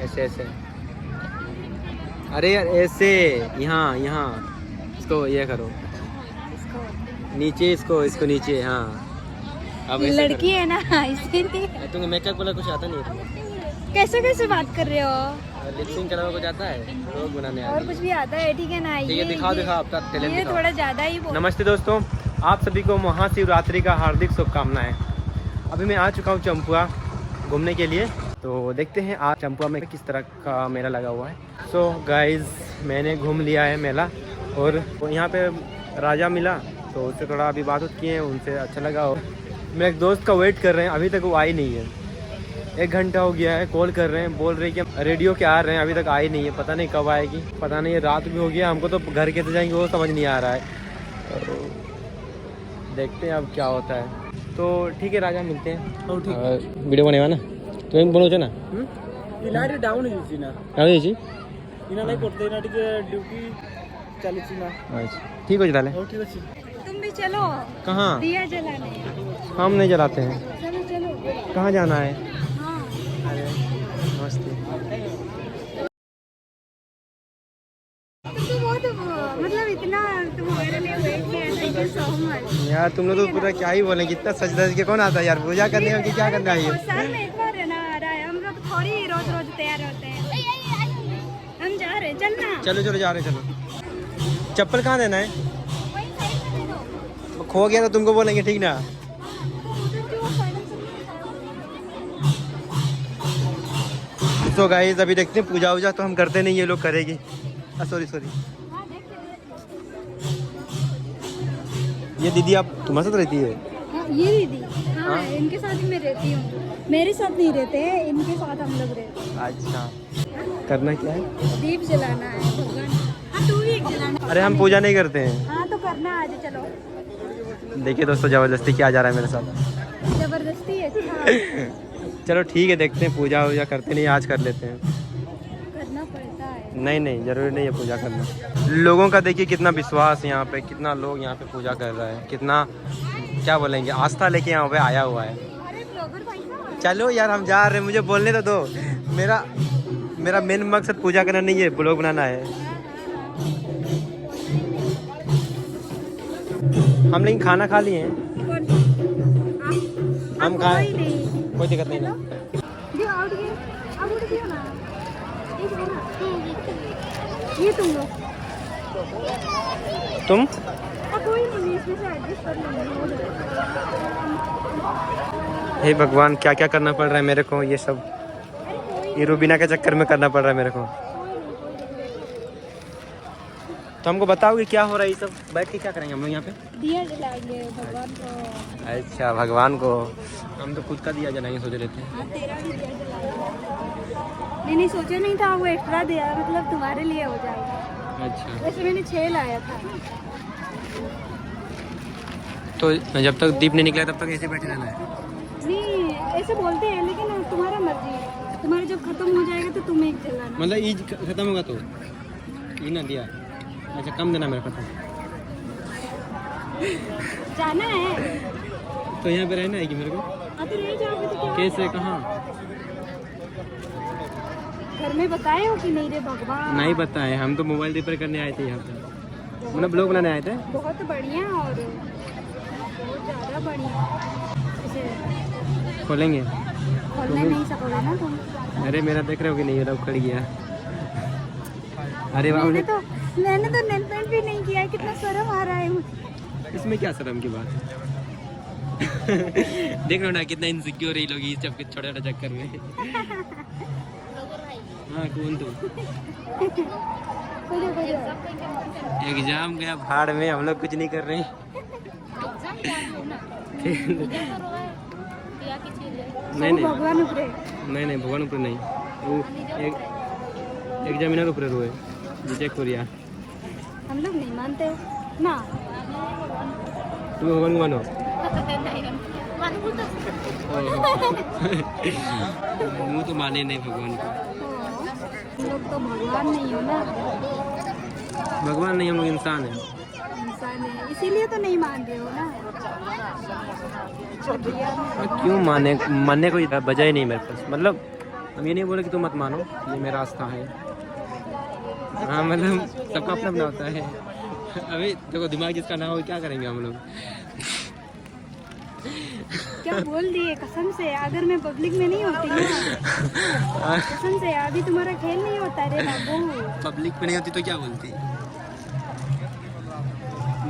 ऐसे ऐसे। अरे यार ऐसे, यहाँ यहाँ इसको ये करो, नीचे इसको, इसको नीचे। हाँ अब ऐसे लड़की है ना इसीलिए। तुम्हें मेकअप वाला कुछ आता नहीं है? कैसे कैसे बात कर रहे हो? लिपसिंग करना कुछ आता है? लोग बनाने और कुछ भी आता है? ठीक है ना, ठीक है, दिखाओ दिखाओ आपका टैलेंट ये दिखाओ। थोड़ा ज्यादा ही नमस्ते दोस्तों, आप सभी को महाशिवरात्रि का हार्दिक शुभकामनाएं। अभी मैं आ चुका हूँ चंपुआ घूमने के लिए, तो देखते हैं आज चंपुआ में किस तरह का मेला लगा हुआ है। सो गाइज मैंने घूम लिया है मेला, और यहाँ पे राजा मिला तो उससे थोड़ा अभी बात किए हैं, उनसे अच्छा लगा। और मेरे एक दोस्त का वेट कर रहे हैं, अभी तक वो आई नहीं है। 1 घंटा हो गया है, कॉल कर रहे हैं, बोल रहे हैं कि रेडियो के आ रहे हैं, अभी तक आई नहीं है। पता नहीं कब आएगी, पता नहीं, रात भी हो गया, हमको तो घर कैसे जाएंगे वो समझ नहीं आ रहा है। तो देखते हैं अब क्या होता है। तो ठीक है राजा, मिलते हैं। वीडियो बनेगा ना, तुम्हें बोलो ना डाउन ना ड्यूटी चली ना। ठीक हो जाए। तुम भी चलो। कहाँ? दिया जलाने। हम नहीं जलाते हैं। चलो चलो। कहाँ जाना है? हाँ। अरे नमस्ते। तो बहुत मतलब इतना तुम्हारे लिए वेट किया, थैंक यू सो मच यार तुम लोग तो पूरा क्या ही बोले, कितना सज धज के कौन आता है यार पूजा करने में, कि क्या करना है ये? साल में एक बार है ना आ रहा है, हम लोग थोड़ी रोज रोज तैयार होते हैं। हम जा रहे हैं, चलना। चलो चलो जा रहे हैं, चलो। चप्पल कहाँ देना है? वहीं साइड में दे दो। खो गया तो तुमको बोलेंगे, ठीक ना? तो गाइस अभी देखते हैं, पूजा वूजा तो हम करते नहीं, ये लोग करेगी। Sorry sorry. ये दीदी आप तुम्हारे साथ रहती है? हाँ, ये दीदी। हाँ, इनके साथ ही मैं रहती हूँ। मेरे साथ नहीं रहते, इनके साथ हम लोग रहते हैं। अच्छा, करना क्या है? दीप जलाना है भगवान। हाँ तू भी एक जलाना। अरे हम पूजा नहीं करते हैं। हाँ तो करना आज, चलो। देखिए दोस्तों, जबरदस्ती क्या जा रहा है मेरे साथ। जबरदस्ती है। चलो ठीक है, देखते हैं, पूजा वूजा करते नहीं, आज कर लेते हैं। करना पड़ता है। नहीं नहीं, जरूरी नहीं है पूजा करना। लोगों का देखिए कितना विश्वास है यहाँ पे, कितना लोग यहाँ पे पूजा कर रहा है, कितना क्या बोलेंगे, आस्था लेके यहाँ पे आया हुआ है। अरे ब्लॉगर भाई साहब। चलो यार हम जा रहे हैं, मुझे बोलने तो दो। मेरा मेन मकसद पूजा करना नहीं है, ब्लॉग बनाना है। हम लेकिन खाना खा लिए हैं। हम खाए, कोई दिक्कत नहीं ना। ये तुम लोग तुम कोई नहीं, इसमें से एडजस्ट कर लेंगे। हे भगवान, क्या क्या करना पड़ रहा है मेरे को, ये सब ये रूबीना के चक्कर में करना पड़ रहा है मेरे को। तो हमको बताओगे क्या हो रहा है ये सब? बैठ के क्या करेंगे हम लोग यहाँ पे? दिया जलाएंगे भगवान को। अच्छा भगवान को, हम तो खुद का दिया जलाएंगे सोच रहे थे। हाँ तेरा भी दिया जलाएंगे। नहीं सोचा नहीं था, वो एक्स्ट्रा दिया, मतलब तुम्हारे लिए हो जाएगा। अच्छा, वैसे मैंने 6 लाया था। तो जब तक दीप नहीं निकला तब तक ऐसे बैठे रहना है? नहीं ऐसे बोलते हैं, लेकिन तुम्हारा मर्जी है। तुम्हारा जब खत्म हो जाएगा तो तुम एक जलाना। मतलब ईद खत्म होगा तो ये ना दिया? अच्छा, कम देना मेरे को तो। जाना है तो यहाँ पे रहना है कि मेरे को? हाँ तो रह जाओगे तो क्या? कैसे, कहाँ? घर में बताए हो कि नहीं रे भगवान? नहीं बताए, हम तो मोबाइल रिपेयर करने आए थे यहाँ पे, मतलब ब्लॉग बनाने आए थे। बहुत बढ़िया और बहुत ज़्यादा बढ़िया। इसे खोलेंगे? खोलने नहीं सकोगे ना तुम। अरे मेरा देख रहे हो कि नहीं, मेरा उखड़ गया। अरे वाह, मैंने तो नेल पेंट भी नहीं किया है, कितना शर्म आ रहा है मुझे। इसमें क्या शर्म की बात है? देख लो ना कितना इनसिक्योर है लोग इस सब के छोटे छोटे चक्कर में। हाँ कौन तो एग्जाम गया भाड़ में, हम लोग कुछ नहीं कर रहे हैं। नहीं नहीं भगवान ऊपरे। नहीं भगवान ऊपर नहीं, वो एक जमीन ऊपर हुए विजय कोरिया। हम लोग नहीं मानते ना। तुम भगवान को मानो? मुँह तो माने नहीं भगवान को। हम लोग तो भगवान नहीं हो ना। भगवान नहीं, हम लोग इंसान हैं। इंसान है, इसीलिए तो नहीं मान रहे हो ना। क्यों मानने कोई वजह ही नहीं मेरे पास, मतलब हम ये नहीं बोले कि तुम मत मानो, ये मेरा आस्था है। हाँ मतलब सबका अपना अपना होता है। अभी देखो दिमाग जिसका ना हो क्या करेंगे हम लोग। क्या बोल दिए कसम से, अगर मैं पब्लिक में नहीं होती ना, कसम से अभी तुम्हारा खेल नहीं होता रे बाबू। पब्लिक पे नहीं होती तो क्या बोलती?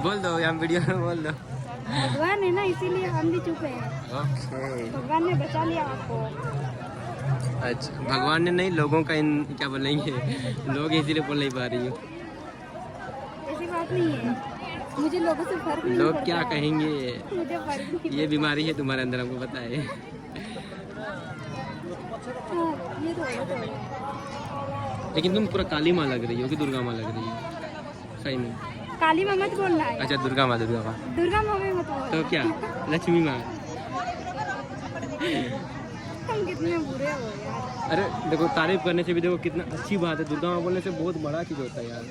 बोल दो यहाँ वीडियो में बोल दो। भगवान है ना, इसीलिए हम भी चुप हैं। ओके भगवान ने बचा लिया आपको। अच्छा, भगवान ने नहीं, लोगों का इन क्या बोलेंगे, लोग इसीलिए बोल नहीं पा रही हूँ। ऐसी बात नहीं है, मुझे लोगों से फर्क नहीं लोग पड़ता क्या है। कहेंगे, मुझे फर्क नहीं ये बीमारी है तुम्हारे अंदर, हमको पता है। हाँ, ये तो है। लेकिन तुम पूरा काली माँ लग रही हो कि दुर्गा माँ लग रही हो? सही में? काली माँ मत बोलना है। अच्छा दुर्गा माँ, दुर्गा माँ दुर्गा माँ में मत बोल। तो क्या लक्ष्मी माँ? तुम कितने बुरे हो यार। अरे देखो तारीफ करने से भी देखो कितना अच्छी बात है, दुर्गा माँ बोलने से बहुत बड़ा चीज़ होता है यार।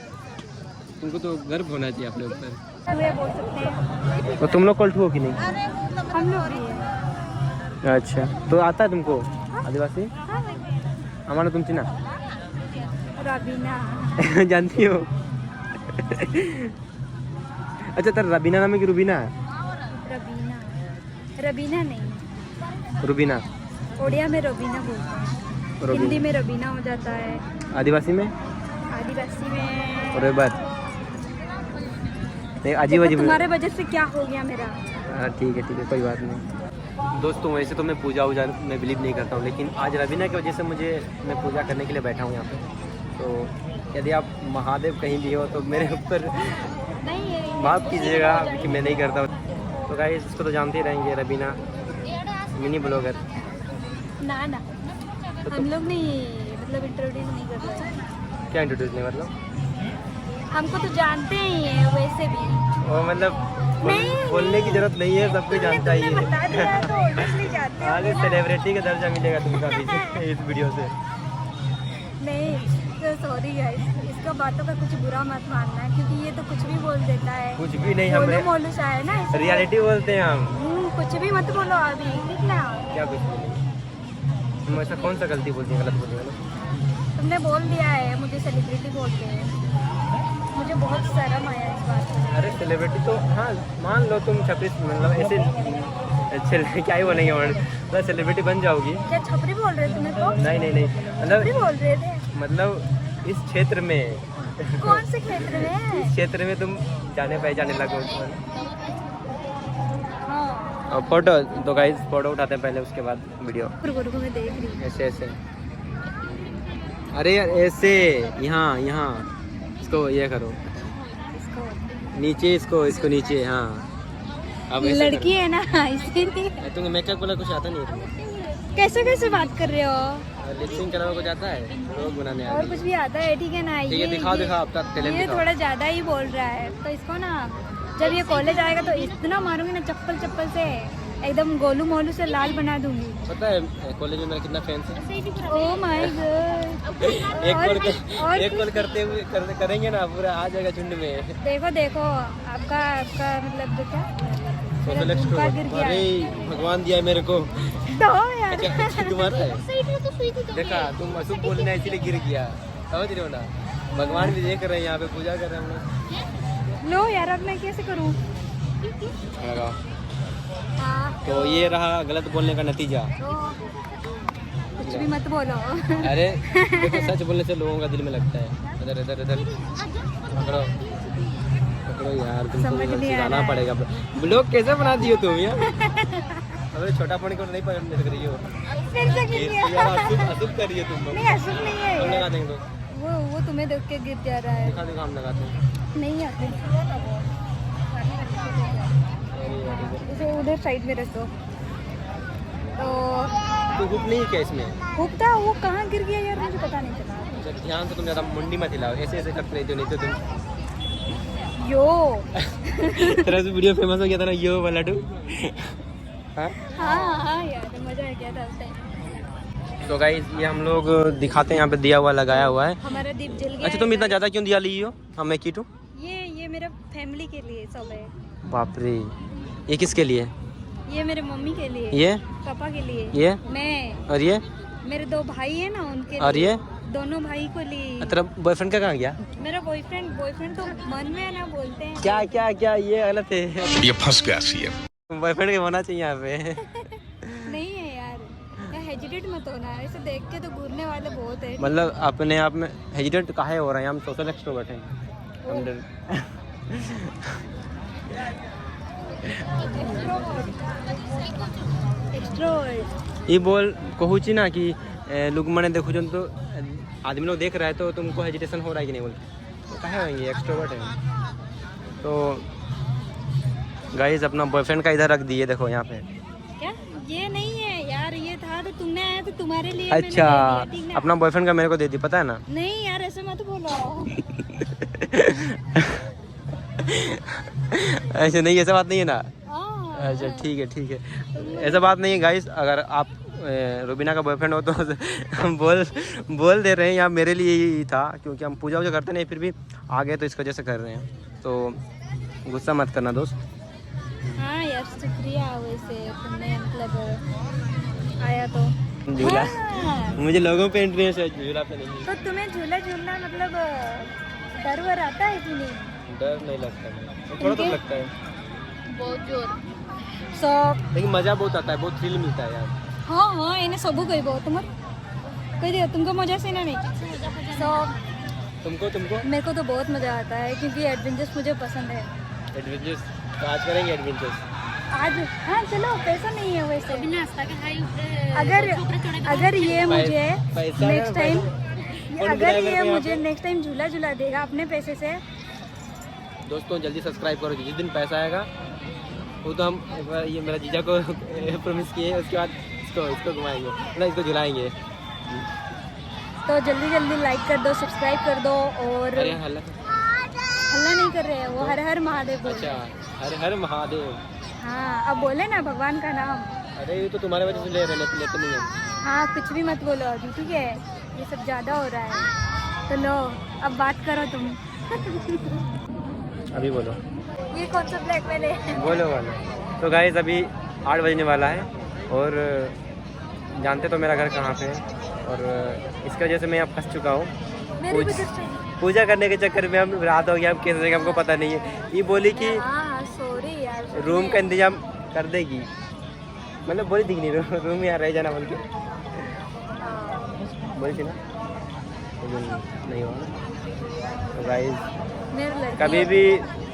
तुमको तो गर्व होना चाहिए अपने ऊपर। वे बोल सकते हैं। तो तुम लोग कल्ट हो कि नहीं? हम लोग भी हैं। अच्छा तो आता है तुमको आदिवासी? हाँ भाई। हमारा तुम चिना रबीना। जानती हो? अच्छा तेरा रबीना नाम है कि रुबीना? रबीना, रबीना नहीं, रुबीना। ओडिया में रबीना बोलते हैं, हिंदी में रबीना हो जाता है, आदिवासी में? आदिवासी में। और एक बार नहीं अजीब देखो, अजीब। तुम्हारे वजह से क्या हो गया मेरा। हाँ ठीक है कोई बात नहीं। दोस्तों वैसे तो मैं पूजा वूजा में बिलीव नहीं करता हूँ, लेकिन आज रवीना की वजह से मैं पूजा करने के लिए बैठा हूँ यहाँ पे। तो यदि आप महादेव कहीं भी हो तो मेरे ऊपर नहीं माफ़ कीजिएगा कि मैं नहीं करता हूँ। तो गाइस इसको तो जानते ही रहेंगे, रवीना मिनी ब्लॉगर। ना ना, हम लोग नहीं मतलब इंट्रोड्यूस नहीं कर रहे हैं। क्या इंट्रोड्यूस नहीं मतलब? हमको तो जानते ही है वैसे भी। वो मतलब नहीं, बोलने की जरूरत नहीं है, सब कुछ जानता ही तुमने बता दिया है। तो obviously जानते हो आगे ना। सेलिब्रिटी का दर्जा मिलेगा तुमको अभी इस वीडियो से। नहीं तो सॉरी गाइस, इसका बातों का कुछ बुरा मत मानना है, क्योंकि ये तो कुछ भी बोल देता है। कुछ भी नहीं, हम बोलो मोलू सा है ना, इसलिए। रियलिटी बोलते हैं हम। कुछ भी मत बोलो अभी, ठीक ना। क्या कुछ भी नहीं, तुम ऐसा कौन सा गलती बोलती है, गलत बोलती है ना? तुमने बोल दिया है मुझे सेलिब्रिटी बोलते हैं, मुझे बहुत शर्म आया इस बात से। अरे सेलिब्रिटी तो हाँ मान लो तुम छपरी, मतलब ऐसे अच्छे क्या ही बोलेंगे, मतलब सेलिब्रिटी बन जाओगी। क्या छपरी बोल रहे थे तुम्हें को? नहीं छपरी मतलब बोल रहे थे? मतलब इस क्षेत्र में कौन से क्षेत्र में? इस क्षेत्र में तुम जाने पहचाने लगो। हाँ, और फोटो तो गाइस फोटो उठाते हैं पहले, उसके बाद वीडियो। रुको मैं देख रही हूँ। ऐसे अरे यार ऐसे यहाँ इसको ये करो, इसको नीचे इसको नीचे। हाँ अब ऐसे लड़की है ना इसीलिए। करो। तुम्हें मेकअप वाला कुछ आता नहीं है? कैसे बात कर रहे हो? लिपसिंग करना कुछ आता है? लोग बनाने और कुछ भी आता है, ठीक है ना। ठीक है, दिखाओ आपका टैलेंट ये दिखाओ। थोड़ा ज्यादा ही बोल रहा है, तो इसको ना जब ये कॉलेज आएगा तो इतना मारूंगी ना चप्पल से, एकदम गोलू मोलू से लाल बना दूंगी। पता है कॉलेज में मेरा कितना फैंस है? Oh my God. एक कॉल करते हुए करेंगे ना पूरा आ जाएगा झुंड में। देखो आपका मतलब जो क्या सोशल मेरा झुमका गिर एक्सट्रोवर्ट। गया अरे है। भगवान दिया है मेरे को। दो यार। अच्छा तुम्हारा है? देखा तुम अशुभ बोलना इसीलिए गिर गया, समझ रहे हो ना। भगवान भी देख रहे हैं, यहाँ पे पूजा कर रहे हैं हम लोग। लो यार, अब मैं कैसे करूँ? लगाओ। हाँ, तो ये रहा गलत बोलने का नतीजा। तो कुछ भी मत बोलो। अरे देखो सच बोलने से लोगों का दिल में लगता है। इधर पकड़ो यार, तुमको समझ नहीं आ सिखाना रहा है। पड़ेगा। ब्लॉग कैसे बना दियो तुम यार? अरे छोटा पॉइंट को नहीं पकड़ रही हो फिर से गिर गया। यार, अशुभ कर रही हो तुम लोग। नहीं अशुभ नहीं है हम ये। लगा देंगे तो वो तुम्हें देख के गिर जा रहा है। दिखा हम लगाते हैं। नहीं आते, इसे उधर साइड में रख दो। तो हुक नहीं क्या इसमें? हुक्ता वो कहाँ गिर गया यार, मुझे पता नहीं चला। जब ध्यान से तुम ज़्यादा मुंडी मत हिलाओ, ऐसे करते रहते हो, नहीं तो तुम यो। तेरा जो वीडियो फेमस हो गया था ना, यो वाला टू। हाँ हाँ यार मजा आ गया था उस टाइम। तो गाइस ये हम लोग दिखाते हैं, यहाँ पे दिया हुआ लगाया हुआ है। हमारा दीप जल गया। अच्छा तुम इतना ज़्यादा क्यों दिया ली हो? हाँ मैं कीटू। ये मेरा फैमिली के लिए सब है। बाप रे, ये किसके लिए? ये मेरे मम्मी के लिए, ये पापा के लिए, ये मैं और ये मेरे 2 भाई है ना उनके और लिए, ये दोनों भाई को ली। तेरा बॉयफ्रेंड का कहाँ गया? मेरा बॉयफ्रेंड तो मन में है ना, बोलते हैं। क्या क्या क्या, ये गलत है। ये फंस गया सी बॉयफ्रेंड के होना चाहिए यहाँ पे। नहीं है यार, हेजिटेट मत होना, ऐसे देख के तो घूरने वाले बहुत है। मतलब अपने आप में हेजिटेट काहे हो रहा है? हम सोशल एक्सट्रोवर्ट हैं। एक्सट्रोवर्ट। ये बोल कहूची ना कि लोग मैंने देखो जन तो आदमी लोग देख रहा है तो तुमको हेजिटेशन हो रहा है कि नहीं बोलते? तो काहे होंगे, एक्सट्रोवर्ट है। तो गाइस अपना बॉयफ्रेंड का इधर रख दिए, देखो यहाँ पे। क्या ये नहीं है यार, ये था तो तुमने आया तो तुम्हारे लिए अच्छा, मैंने ले लिया, ठीक ना? अपना बॉयफ्रेंड का मेरे को दे दी, पता है ना? नहीं यार ऐसे मत बोलो। ऐसे नहीं, ऐसा बात नहीं है ना। हाँ। अच्छा ठीक है ठीक है, ऐसा बात नहीं है गाइस। अगर आप रुबीना का बॉयफ्रेंड हो तो बोल दे रहे हैं, यहाँ मेरे लिए ही था क्योंकि हम पूजा वूजा करते नहीं, फिर भी आ गए तो इस वजह से कर रहे हैं, तो गुस्सा मत करना दोस्त। हाँ यार शुक्रिया, वैसे तुमने मतलब आया तो। झूला हाँ। मुझे लोगों पे इंटरेस्ट है, झूला पे नहीं। तो तुम्हें झूला झूलना मतलब डर वर आता है कि नहीं? डर नहीं लगता है, थोड़ा तो लगता है, बहुत जोर। लेकिन मज़ा बहुत आता है, बहुत थ्रिल मिलता है यार। हाँ हाँ इन्हें सबू कही बहुत तुम कही दिया, तुमको मजा से ना नहीं। तुमको मेरे को तो बहुत मज़ा आता है क्योंकि एडवेंचर्स मुझे पसंद है। एडवेंचर्स तो आज करेंगे एडवेंचर्स आज हाँ चलो, पैसा नहीं है वैसे। अगर ये मुझे नेक्स्ट टाइम झूला झूला देगा अपने पैसे से। दोस्तों जल्दी सब्सक्राइब करो, जिस दिन पैसा आएगा वो तो हम एक बार ये मेरा जीजा को प्रॉमिस किए, उसके बाद इसको घुमाएंगे, मतलब इसको झुलाएंगे। तो जल्दी जल्दी लाइक कर दो, सब्सक्राइब कर दो। और अरे हल्ला नहीं कर रहे हैं वो, हर हर महादेव बोल। अच्छा, हर हर महादेव। हाँ अब बोले ना भगवान का नाम। अरे ये तो तुम्हारे वजह से लेते नहीं है। हाँ कुछ भी मत बोलो अभी, ठीक है? ये सब ज़्यादा हो रहा है, तो लो अब बात करो तुम। अभी बोलो, ये कौन सा ब्लैकमेल है? बोलो। तो गाइस अभी 8 बजने वाला है और जानते तो मेरा घर कहाँ पे है, और इसकी वजह से मैं यहाँ फंस चुका हूँ। मेरी वजह से। पूजा करने के चक्कर में हम रात हो गया, हम कैसे जगह हमको पता नहीं है। ये बोली कि हाँ सॉरी यार, रूम का इंतजाम कर देगी, मतलब बोली थी कि नहीं रूम में यहाँ रह जाना बोल के, बोली थी ना, लेकिन नहीं हुआ। तो गाइस कभी भी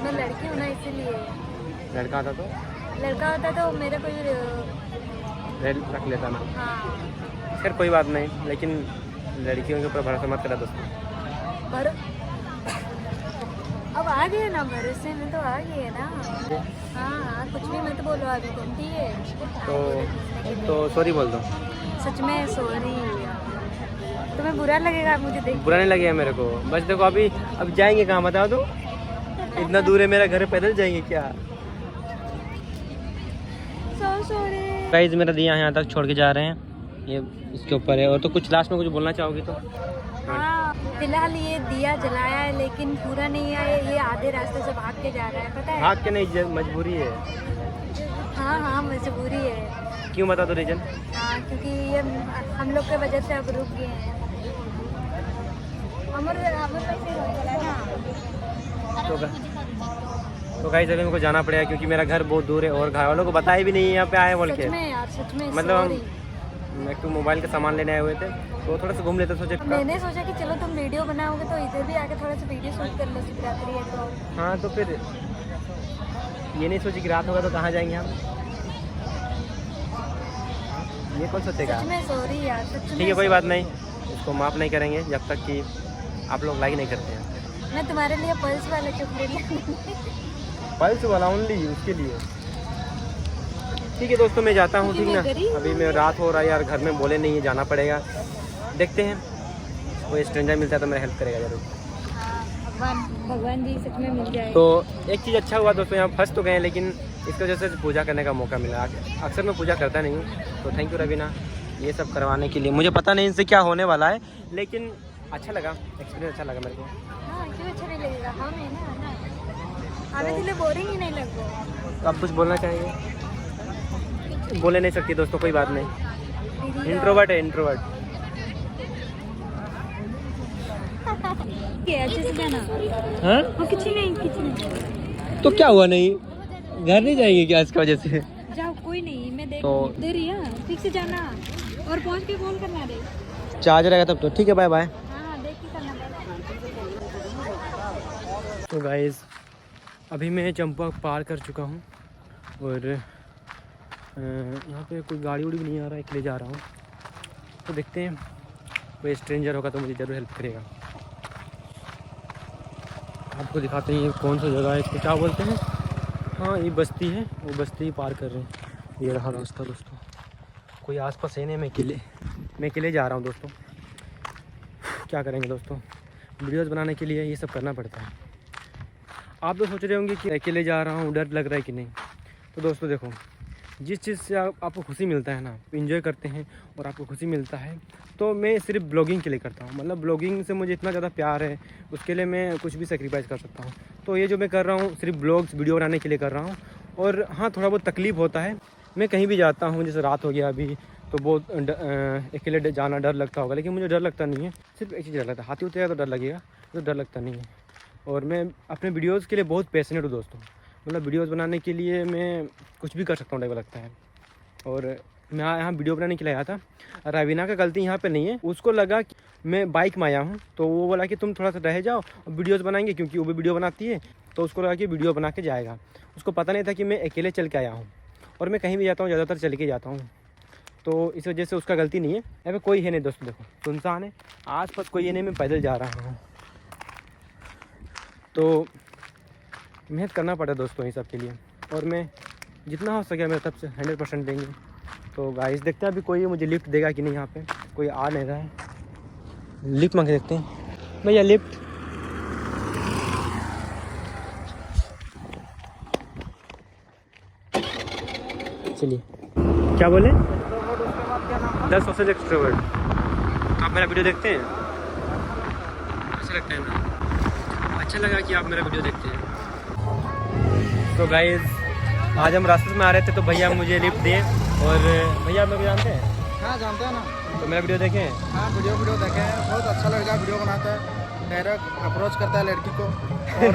मैं लड़की हूँ ना, इसीलिए। लड़का आता तो लड़का होता तो मेरे को भी रख लेता ना। हाँ खैर कोई बात नहीं, लेकिन लड़कियों के ऊपर भरोसा मत करा दोस्तों। अब आ गए ना, भरोसे में तो आ गए ना। हाँ कुछ भी मत बोलो अभी तुम, ठीक है? तो सॉरी बोल दो। सच में सॉरी। तुम्हें बुरा लगेगा मुझे देख? बुरा नहीं लगेगा मेरे को, बस देखो अब जाएंगे कहाँ बताओ तो? इतना दूर है मेरा घर, पैदल जाएंगे क्या? सॉरी। गाइस मेरा दिया यहाँ तक छोड़ के जा रहे हैं, ये इसके ऊपर है। और तो कुछ लास्ट में कुछ बोलना चाहोगी तो? हाँ फिलहाल ये दिया जलाया है लेकिन पूरा नहीं है, ये आधे रास्ते से भाग के जा रहा है, पता है? भाग के नहीं, मजबूरी है। हाँ मजबूरी है। क्यों बता दो रीजन? हाँ क्योंकि ये हम लोग के वजह से अब रुक गए हैं। तो गाइस अभी मेरे को जाना पड़ेगा क्योंकि मेरा घर बहुत दूर है और घर वालों को बताया भी नहीं है यहाँ पे आए बोल के। सच में यार, सच में मतलब हम sorry। एक तो मोबाइल का सामान लेने आए हुए थे, तो थोड़ा सा घूम लेते सोचे। मैंने सोचा कि चलो तुम वीडियो बनाओगे तो इधर भी आके थोड़ा सा वीडियो शूट कर लो, शिवरात्रि है तो। हाँ तो फिर ये नहीं सोची कि रात होगा तो कहाँ जाएंगे हम, ये कौन सोचेगा? सच में सॉरी यार, सच में। ठीक है कोई बात नहीं, इसको माफ़ नहीं करेंगे जब तक कि आप लोग लाइक नहीं करते हैं। मैं तुम्हारे लिए पल्स वाला चॉकलेट पल्स वाला ओनली उसके लिए। ठीक है दोस्तों मैं जाता हूँ, ठीक ना? अभी मैं रात हो रहा है यार, घर में बोले नहीं है, जाना पड़ेगा। देखते हैं कोई स्ट्रेंजर मिलता है तो मेरा हेल्प करेगा जरूर। भगवान जी सच में मिल जाए तो एक चीज़ अच्छा हुआ दोस्तों, यहाँ फंस तो गए लेकिन इसकी वजह से पूजा करने का मौका मिला। अक्सर मैं पूजा करता नहीं हूँ, तो थैंक यू रवीना ये सब करवाने के लिए। मुझे पता नहीं इनसे क्या होने वाला है, लेकिन अच्छा लगा, एक्सपीरियंस अच्छा लगा मेरे को। हाँ क्यों अच्छा नहीं लगेगा, हम है ना, हमें इसलिए बोरिंग ही नहीं लगेगा। तो आप कुछ बोलना चाहेंगे? बोले नहीं सकती दोस्तों, कोई बात नहीं, इंट्रोवर्ट है इंट्रोवर्ट। अच्छे से जाना। हाँ कुछ नहीं। तो क्या हुआ, नहीं घर नहीं जाएंगे क्या इसकी वजह से? जाओ, कोई नहीं, मैं देख तो- दे रही है, ठीक से जाना और पहुंच के कॉल करना रे। चार्ज रहेगा तब तो ठीक है, बाय बाय। हाँ, देख के करना। तो गाइस अभी मैं चंपा पार कर चुका हूँ और यहाँ पे कोई गाड़ी उड़ी भी नहीं आ रहा है, अकेले जा रहा हूँ। तो देखते हैं, कोई स्ट्रेंजर होगा तो मुझे ज़रूर हेल्प करेगा। आपको दिखाते हैं ये कौन सा जगह है, इसको क्या बोलते हैं। हाँ ये बस्ती है, वो बस्ती पार कर रहे हैं। ये रहा रास्ता दोस्तों, कोई आसपास है नहीं, मैं अकेले जा रहा हूँ दोस्तों। क्या करेंगे दोस्तों, वीडियोस बनाने के लिए ये सब करना पड़ता है। आप तो सोच रहे होंगे कि अकेले जा रहा हूँ, डर लग रहा है कि नहीं। तो दोस्तों देखो, जिस चीज़ से आपको खुशी मिलता है ना, इन्जॉय करते हैं और आपको खुशी मिलता है, तो मैं सिर्फ ब्लॉगिंग के लिए करता हूँ। मतलब ब्लॉगिंग से मुझे इतना ज़्यादा प्यार है, उसके लिए मैं कुछ भी सेक्रीफाइस कर सकता हूँ। तो ये जो मैं कर रहा हूँ सिर्फ ब्लॉग्स वीडियो बनाने के लिए कर रहा हूँ। और हाँ, थोड़ा बहुत तकलीफ़ होता है, मैं कहीं भी जाता हूँ, जैसे रात हो गया अभी, तो बहुत अकेले जाना डर लगता होगा, लेकिन मुझे डर लगता नहीं है। सिर्फ एक चीज़ डर लगता है, हाथी उतरेगा तो डर लगेगा, तो डर लगता नहीं है। और मैं अपने वीडियोज़ के लिए बहुत पैशनेट हूँ दोस्तों। मतलब वीडियोज़ बनाने के लिए मैं कुछ भी कर सकता हूँ, टाइप लगता है। और मैं यहाँ वीडियो बनाने के लिए आया था। रवीना का गलती यहाँ पे नहीं है, उसको लगा कि मैं बाइक में आया हूँ, तो वो बोला कि तुम थोड़ा सा रह जाओ और वीडियोज़ बनाएंगे, क्योंकि वो भी वीडियो बनाती है। तो उसको लगा कि वीडियो बना के जाएगा। उसको पता नहीं था कि मैं अकेले चल के आया हूँ, और मैं कहीं भी जाता हूँ ज़्यादातर चल के जाता हूँ। तो इस वजह से उसका गलती नहीं है। यहाँ पे कोई है नहीं दोस्तों, देखो सुनसान है, आस पास कोई है नहीं, मैं पैदल जा रहा हूँ। तो मेहनत करना पड़ा दोस्तों ये सब के लिए, और मैं जितना हो सके मेरे तरफ से 100% देंगे। तो गाइस देखते हैं अभी कोई मुझे लिफ्ट देगा कि नहीं। यहाँ पे कोई आ नहीं रहा है, लिफ्ट मांग के देखते हैं। भैया लिफ्ट। चलिए, क्या बोले? 10 सोशल एक्सट्रोवर्ट। तो आप मेरा वीडियो देखते हैं? अच्छा लगता है ना? अच्छा लगा कि आप मेरा वीडियो देखते हैं। तो गाइस आज हम रास्ते में आ रहे थे, तो भैया मुझे लिफ्ट दिए। और भैया आप मेरे को जानते हैं? हाँ जानते हैं ना। तो मेरा वीडियो देखें? हाँ वीडियो देखे हैं, बहुत अच्छा लड़का वीडियो बनाता है, डायरेक्ट अप्रोच करता है लड़की को। और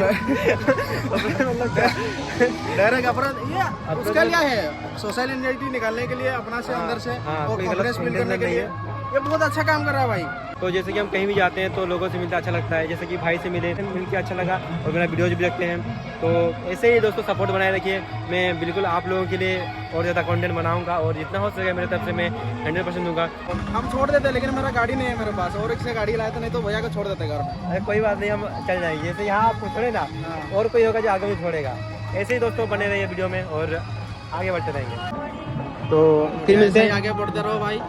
डायरेक्ट अप्रोच, ये उसका क्या है, सोशल एंजाइटी निकालने के लिए अपना से अंदर से, और कॉन्फिडेंस बिल्ड करने के लिए ये बहुत अच्छा काम कर रहा है भाई। तो जैसे कि हम कहीं भी जाते हैं तो लोगों से मिलकर अच्छा लगता है, जैसे कि भाई से मिले मिलकर अच्छा लगा, और मेरा वीडियोज भी देखते हैं। तो ऐसे ही दोस्तों सपोर्ट बनाए रखिए। मैं बिल्कुल आप लोगों के लिए और ज़्यादा कंटेंट बनाऊंगा, और जितना हो सके मेरे तरफ से मैं 100% दूंगा। हम छोड़ देते, लेकिन मेरा गाड़ी नहीं है मेरे पास, और एक से गाड़ी लाया था, नहीं तो भैया को छोड़ देते घर में। अरे कोई बात नहीं, हम चल जाएंगे। जैसे यहाँ आपको छोड़े ना, और कोई होगा जो आगे भी छोड़ेगा। ऐसे ही दोस्तों बने रहिए वीडियो में और आगे बढ़ते रहेंगे। तो फिर मिलते हैं, आगे बढ़ते रहो भाई।